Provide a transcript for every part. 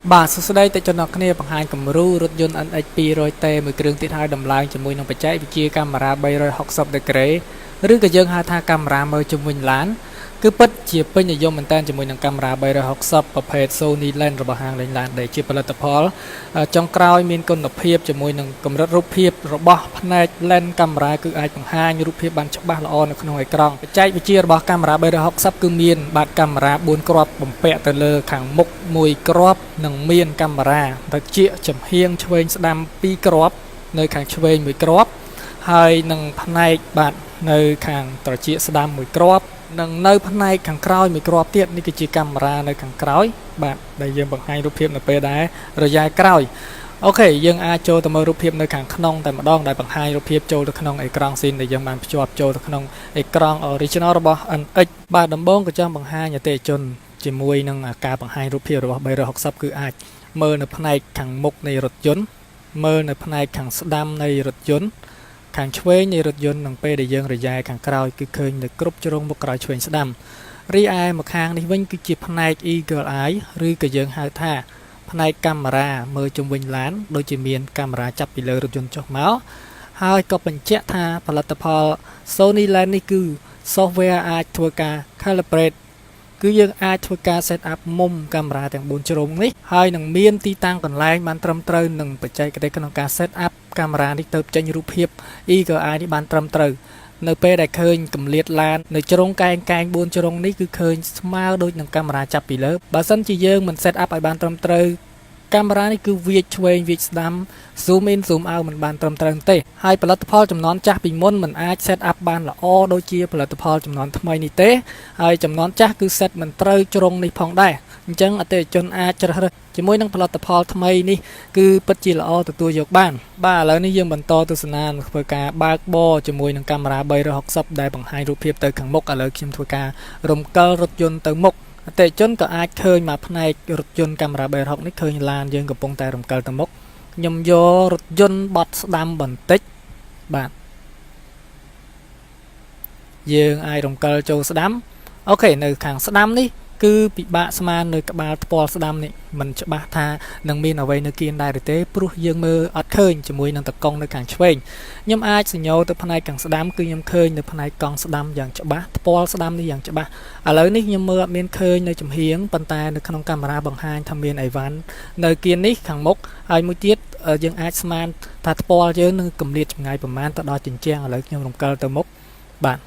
បាទសួស្តីតិចចំណគ្នាបង្ហាញគំរូរថយន្ត NX 200T មួយគ្រឿងទៀតហើយដំឡើងជាមួយនឹងបច្ចេកវិទ្យាកាមេរ៉ា360ដឺក្រេឬក៏យើងហៅថាកាមេរ៉ាមើលជុំវិញឡានគឺពិតជាពេញនិយមមែនតើជាមួយនឹងកាមេរ៉ា360ប្រភេទ SONY Lens របស់ហាងលេងឡានដែលជាផលិតផលចុងក្រោយមានគុណភាពជាមួយនឹងកម្រិតរូបភាពរបស់ផ្នែក Lens កាមេរ៉ាគឺអាចបង្ហាញរូបភាពបានច្បាស់ល្អនៅក្នុងអេក្រង់បច្ចេកវិទ្យារបស់កាមេរ៉ា360គឺមានបាតកាមេរ៉ា4គ្រាប់បំពាក់ទៅលើខាងមុខ1គ្រាប់និងមានកាមេរ៉ាត្រចៀកចំហៀងឆ្វេងស្ដាំ2គ្រាប់នៅខាងឆ្វេង1គ្រាប់ហើយនឹងផ្នែកបាទនៅខាងត្រចៀកស្ដាំ1គ្រាប់និងនៅផ្នែកខាងក្រោយមួយគ្រាប់ទៀតនេះគឺជាកាមេរ៉ានៅខាងក្រោយបាទដែលយើងបង្ហាញរូបភាពនៅពេលដែលរយៈក្រោយអូខេយើងអាចចូលទៅមើលរូបភាពនៅខាងក្នុងតែម្ដងដែលបង្ហាញរូបភាពចូលទៅក្នុងអេក្រង់ស៊ីនដែលយើងបានភ្ជាប់ចូលទៅក្នុងអេក្រង់ original របស់ NX បាទដំបូងក៏ចង់បង្ហាញអតិថិជនជាមួយនឹងការបង្ហាញរូបភាពរបស់360គឺអាចមើលនៅផ្នែកខាងមុខនៃរថយន្តមើលនៅផ្នែកខាងស្ដាំនៃរថយន្តខាងឆ្វេងនៃរថយន្តនឹងពេលដែលយើងរយ៉ាខាងក្រោយគឺឃើញនៅគ្រប់ជ្រុងមុខក្រោយឆ្វេងស្ដាំរីឯម្ខាងនេះវិញគឺជាផ្នែក Eagle Eye ឬក៏យើងហៅថាផ្នែកកាមេរ៉ាមើលជុំវិញឡានដូចជាមានកាមេរ៉ាចាប់ពីលើរថយន្តចុះមកហើយក៏បញ្ជាក់ថាផលិតផល SONY Lens នេះគឺ software អាចធ្វើការ calibrate គឺយើងអាចធ្វើការ set up មុំកាមេរ៉ាទាំង4ជ្រុងនេះហើយនឹងមានទីតាំងកន្លែងបានត្រឹមត្រូវនឹងបច្ចេកទេសក្នុងការ set up កាមេរ៉ានេះទៅចេញរូបភាព Eagle Eye នេះបានត្រឹមត្រូវនៅពេលដែលឃើញកម្លាតឡាននៅជ្រុងកែង4ជ្រុងនេះគឺឃើញស្មើដូចនឹងកាមេរ៉ាចាប់ពីលើបើសិនជាយើងមិន set up ឲ្យបានត្រឹមត្រូវកាមេរ៉ានេះគឺវាចឆ្វេងវាចស្ដាំ zoom in zoom out មិនបានត្រឹមត្រូវទេហើយផលិតផលចំនួនចាស់ពីមុនមិនអាច set up បានល្អដូចជាផលិតផលចំនួនថ្មីនេះទេហើយចំនួនចាស់គឺ set មិនត្រូវជ្រុងនេះផងដែរអញ្ចឹងអតិថិជនអាចជ្រើសរើសជាមួយនឹងផលិតផលថ្មីនេះគឺពិតជាល្អទទួលយកបានបាទឥឡូវនេះយើងបន្តទស្សនាធ្វើការបើកបរជាមួយនឹងកាមេរ៉ា360ដែលបង្ហាញរូបភាពទៅខាងមុខឥឡូវខ្ញុំធ្វើការរំកិលរថយន្តទៅមុខអតិថិជនក៏អាចឃើញមកផ្នែករថយន្តកាមេរ៉ា360នេះឃើញឡានយើងកំពុងតែរំកិលទៅមុខខ្ញុំយករថយន្តបត់ស្ដាំបន្តិចបាទយើងអាចរំកិលចូលស្ដាំអូខេនៅខាងស្ដាំនេះគឺពិបាកស្មាននៅក្បាលផ្ពាល់ស្ដាំនេះមិនច្បាស់ថានឹងមានអ្វីនៅគៀនដែរទេព្រោះយើងមើលអត់ឃើញជាមួយនឹងតកង់នៅខាងឆ្វេងខ្ញុំអាចសញ្ញោទៅផ្នែកខាងស្ដាំគឺខ្ញុំឃើញនៅផ្នែកកង់ស្ដាំយ៉ាងច្បាស់ផ្ពាល់ស្ដាំនេះយ៉ាងច្បាស់ឥឡូវនេះខ្ញុំមើលអត់មានឃើញនៅចំហៀងប៉ុន្តែនៅក្នុងកាមេរ៉ាបង្ហាញថាមានអីវ៉ាន់នៅគៀននេះខាងមុខហើយមួយទៀតយើងអាចស្មានថាផ្ពាល់យើងនឹងកម្រិតចម្ងាយប្រមាណទៅដល់ជញ្ជាំងឥឡូវខ្ញុំរំកិលទៅមុខបាទ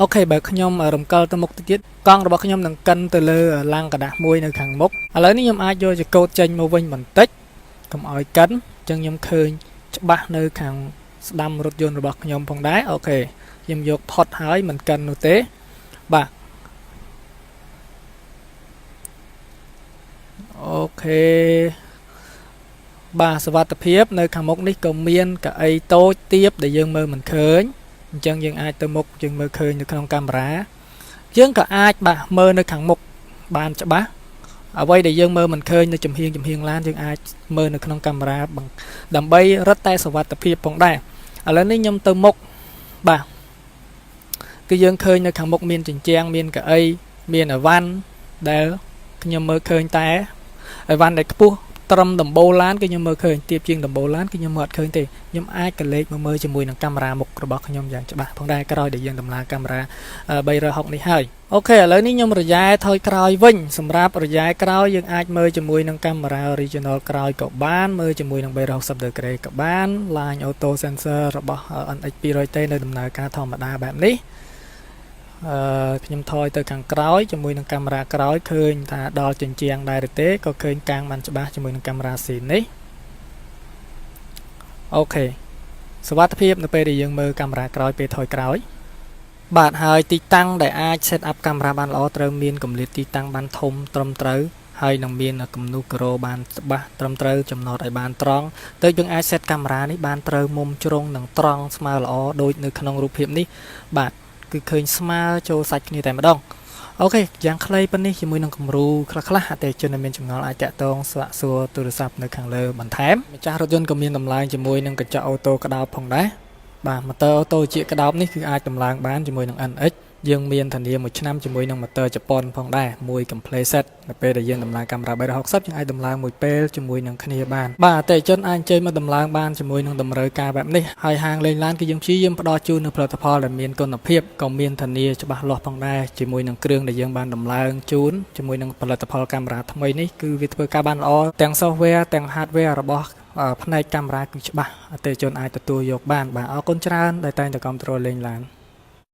អូខេបើខ្ញុំរំកិលទៅមុខទៀតកង់របស់ខ្ញុំនឹងកិនទៅលើឡាំងกระดาษមួយនៅខាងមុខឥឡូវនេះខ្ញុំអាចយកចកោតចេញមកវិញបន្តិចកុំឲ្យកិនអញ្ចឹងខ្ញុំឃើញច្បាស់នៅខាងស្ដាំរថយន្តរបស់ខ្ញុំផងដែរអូខេខ្ញុំយកផុតហើយមិនកិននោះទេបាទអូខេបាទសុវត្ថិភាពនៅខាងមុខនេះក៏មានកៅអីតូចទាបដែលយើងមើលមិនឃើញអញ្ចឹងយើងអាចទៅមុខយើងមើលឃើញនៅក្នុងកាមេរ៉ាយើងក៏អាចបាទមើលនៅខាងមុខបានច្បាស់អ្វីដែលយើងមើលមិនឃើញនៅចំហៀងឡានយើងអាចមើលនៅក្នុងកាមេរ៉ាដើម្បីរឹតតែសុវត្ថិភាពផងដែរឥឡូវនេះខ្ញុំទៅមុខបាទគឺយើងឃើញនៅខាងមុខមានជញ្ជាំងមានកៅអីមានអីវ៉ាន់ដែលខ្ញុំមើលឃើញតែអីវ៉ាន់ដែលខ្ពស់ត្រឹមដំបូលឡានគឺខ្ញុំមើលឃើញទៀបជាងដំបូលឡានគឺខ្ញុំមើលអត់ឃើញទេខ្ញុំអាចកលេចមកមើលជាមួយនឹងកាមេរ៉ាមុខរបស់ខ្ញុំយ៉ាងច្បាស់ផងដែរក្រោយដែលយើងដំឡើងកាមេរ៉ា360នេះហើយអូខេឥឡូវនេះខ្ញុំរយ៉ែថយក្រោយវិញសម្រាប់រយ៉ែក្រោយយើងអាចមើលជាមួយនឹងកាមេរ៉ា original ក្រោយក៏បានមើលជាមួយនឹង360 degree ក៏បាន line auto sensor របស់ NX 200T នៅដំណើរការធម្មតាបែបនេះខ្ញុំថយទៅខាងក្រោយជាមួយនឹងកាមេរ៉ាក្រោយឃើញថាដល់ជញ្ជាំងដែរទេក៏ឃើញកាំងបានច្បាស់ជាមួយនឹងកាមេរ៉ាស៊ីននេះអូខេសុវត្ថិភាពនៅពេលដែលយើងមើលកាមេរ៉ាក្រោយពេលថយក្រោយបាទហើយទីតាំងដែលអាច set up កាមេរ៉ាបានល្អត្រូវមានកម្រិតទីតាំងបានធំត្រឹមត្រូវហើយនឹងមានគំនូសក្រូបានច្បាស់ត្រឹមត្រូវចំណតឲ្យបានត្រង់ទៅយើងអាច set កាមេរ៉ានេះបានត្រូវមុំជ្រុងនិងត្រង់ស្មើល្អដូចនៅក្នុងរូបភាពនេះបាទគឺឃើញស្មើចូលសាច់គ្នាតែម្ដងអូខេយ៉ាងខ្លីប៉ុណ្នេះជាមួយនឹងគំរូខ្លះអតិថិជនដែលមានចម្ងល់អាចតាក់ទងសាកសួរទូរស័ព្ទនៅខាងលើបន្ថែមម្ចាស់រថយន្តក៏មានតម្លើងជាមួយនឹងកញ្ចក់អូតូក្តោបផងដែរបាទម៉ូទ័រអូតូជាក្តោបនេះគឺអាចតម្លើងបានជាមួយនឹង NX យើងមានធានាមួយឆ្នាំជាមួយនឹង motor ជប៉ុនផងដែរមួយ complete set នៅពេលដែលយើងដំឡើងកាមេរ៉ា360យើងអាចដំឡើងមួយពេលជាមួយនឹងគ្នាបានបាទអតិថិជនអាចចេញមកដំឡើងបានជាមួយនឹងតម្រូវការបែបនេះហើយហាងលេងឡានគឺយើងព្យាយាមផ្ដល់ជូននូវផលិតផលដែលមានគុណភាពក៏មានធានាច្បាស់លាស់ផងដែរជាមួយនឹងគ្រឿងដែលយើងបានដំឡើងជូនជាមួយនឹងផលិតផលកាមេរ៉ាថ្មីនេះគឺវាធ្វើការបានល្អទាំង software ទាំង hardware របស់ផ្នែកកាមេរ៉ាគឺច្បាស់អតិថិជនអាចទទួលយកបានបាទអរគុណច្រើនដែលតែងតែគាំទ្រលេងឡាន